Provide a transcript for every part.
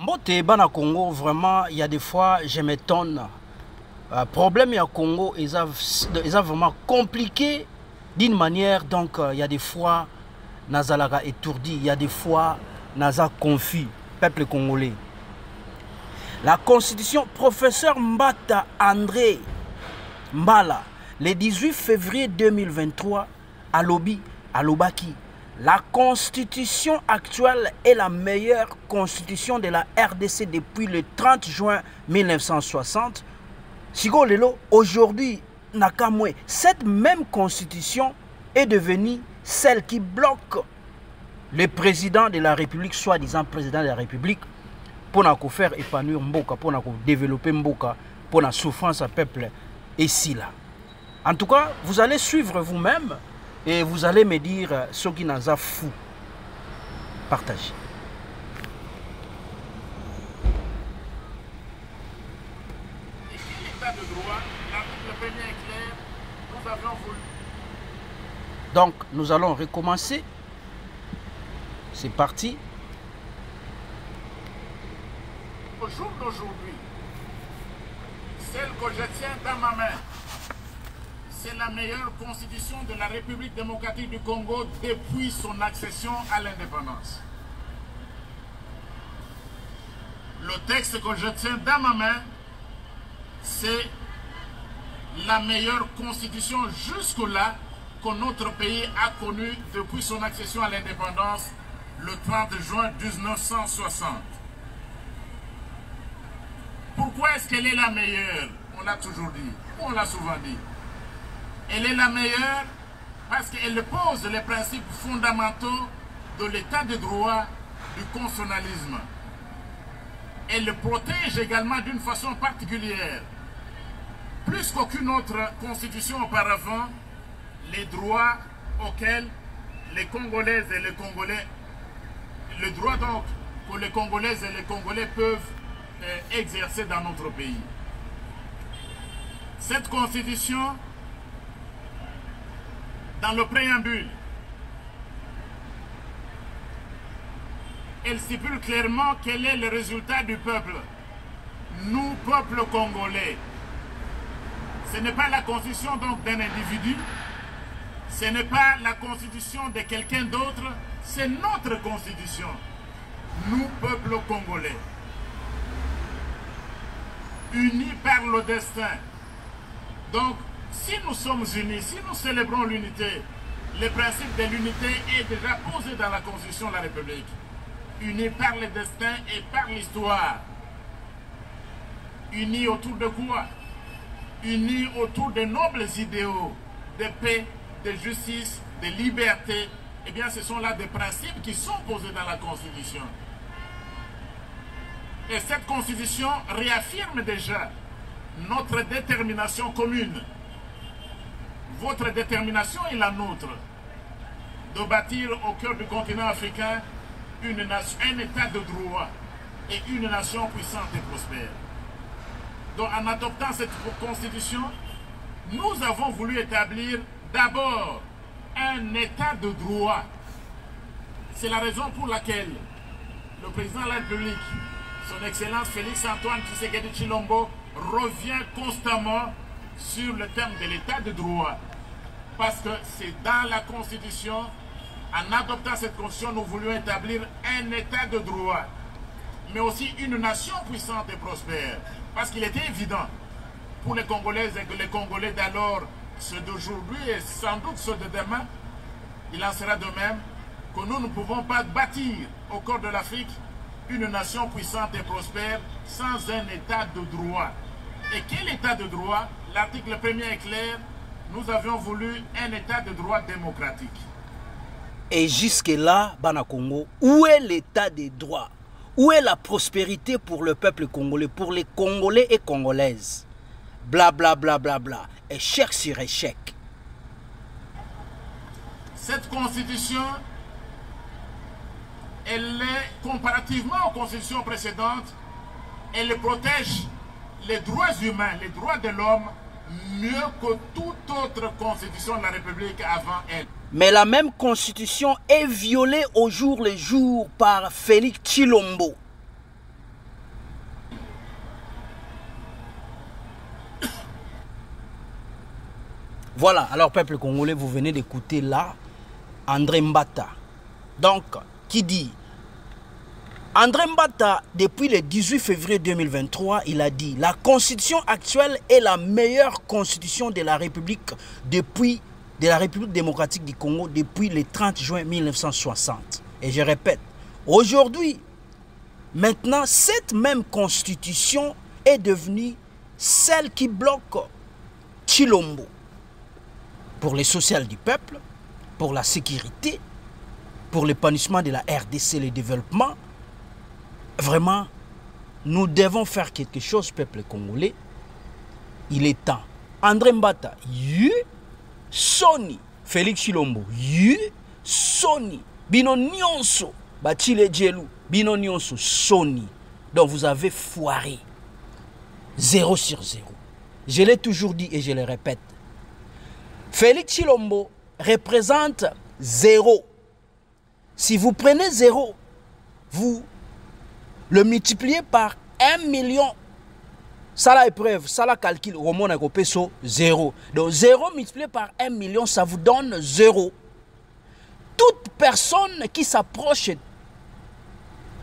Mbote bana Congo, vraiment, il y a des fois, je m'étonne. Problème à Congo, ils ont vraiment compliqué d'une manière, donc il y a des fois, Nazalaga étourdi, il y a des fois, Naza confus, peuple congolais. La constitution, professeur Mbata André Mbala, le 18 février 2023, à Lobaki, la constitution actuelle est la meilleure constitution de la RDC depuis le 30 juin 1960. Sigo Lelo, aujourd'hui, Nakamwe, cette même constitution est devenue celle qui bloque le président de la République, soi-disant président de la République, pour faire épanouir Mboka, pour développer Mboka, pour la souffrance à peuple ici là. En tout cas, vous allez suivre vous-même et vous allez me dire ce qui nous a fou. Partagez. Et quel état de droit, l'article premier est clair, nous avions voulu. Donc, nous allons recommencer. C'est parti. Au jour d'aujourd'hui, celle que je tiens dans ma main, c'est la meilleure constitution de la République démocratique du Congo depuis son accession à l'indépendance. Le texte que je tiens dans ma main, c'est la meilleure constitution jusque-là que notre pays a connue depuis son accession à l'indépendance le 30 juin 1960. Pourquoi est-ce qu'elle est la meilleure? On l'a toujours dit, on l'a souvent dit. Elle est la meilleure parce qu'elle pose les principes fondamentaux de l'état de droit, du constitutionnalisme. Elle le protège également d'une façon particulière. Plus qu'aucune autre constitution auparavant, les droits auxquels les Congolaises et les Congolais, le droit donc que les Congolaises et les Congolais peuvent exercer dans notre pays. Cette constitution, dans le préambule, elle stipule clairement quel est le résultat du peuple. Nous, peuple congolais, ce n'est pas la constitution donc d'un individu, ce n'est pas la constitution de quelqu'un d'autre, c'est notre constitution. Nous, peuple congolais, unis par le destin. Donc, si nous sommes unis, si nous célébrons l'unité, le principe de l'unité est déjà posé dans la Constitution de la République. Unis par le destin et par l'histoire. Unis autour de quoi? Unis autour de nobles idéaux, de paix, de justice, de liberté. Eh bien, ce sont là des principes qui sont posés dans la Constitution. Et cette Constitution réaffirme déjà notre détermination commune. Votre détermination est la nôtre, de bâtir au cœur du continent africain une nation, un état de droit et une nation puissante et prospère. Donc en adoptant cette constitution, nous avons voulu établir d'abord un état de droit. C'est la raison pour laquelle le président de la République, son Excellence Félix Antoine Tshisekedi Tshilombo, revient constamment sur le thème de l'état de droit. Parce que c'est dans la Constitution, en adoptant cette Constitution, nous voulions établir un état de droit, mais aussi une nation puissante et prospère. Parce qu'il était évident pour les Congolaises et que les Congolais d'alors, ceux d'aujourd'hui et sans doute ceux de demain, il en sera de même, que nous ne pouvons pas bâtir au cœur de l'Afrique une nation puissante et prospère sans un état de droit. Et quel état de droit? L'article 1er est clair, nous avions voulu un état de droit démocratique. Et jusque-là, Bana Congo, où est l'état des droits? Où est la prospérité pour le peuple congolais, pour les Congolais et Congolaises? Bla bla bla bla bla. Échec sur échec. Cette constitution, elle est, comparativement aux constitutions précédentes, elle protège les droits humains, les droits de l'homme, mieux que toute autre constitution de la République avant elle. Mais la même constitution est violée au jour le jour par Félix Tshilombo. Voilà, alors peuple congolais, vous venez d'écouter là André Mbata. Donc, qui dit André Mbata, depuis le 18 février 2023, il a dit la constitution actuelle est la meilleure constitution de la République démocratique du Congo depuis le 30 juin 1960. Et je répète, aujourd'hui, maintenant, cette même constitution est devenue celle qui bloque Tshilombo pour les social du peuple, pour la sécurité, pour l'épanouissement de la RDC, le développement. Vraiment, nous devons faire quelque chose, peuple congolais. Il est temps. André Mbata, Sony, Félix Tshilombo, Sony, Bino Nyonso, Bachile Djelou, Bino Nyonso, Sony. Donc vous avez foiré. 0 sur 0. Je l'ai toujours dit et je le répète. Félix Tshilombo représente 0. Si vous prenez 0, vous le multipliez par 1 million. Ça la épreuve, ça la calcul, au moins on a 0. Donc 0 multiplié par 1 million, ça vous donne 0. Toute personne qui s'approche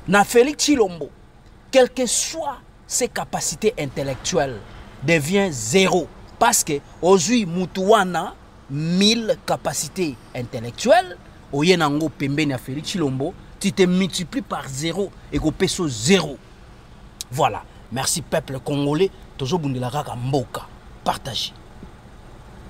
de Félix Tshilombo, quelles que soient ses capacités intellectuelles, devient 0. Parce que aujourd'hui, Moutouana, 1000 capacités intellectuelles, au Yenango Pembeni à Félix Tshilombo, tu te multiplies par 0 et au peso 0. Voilà. Merci peuple congolais. Tozo Bundela Kaka Mboka. Partagez.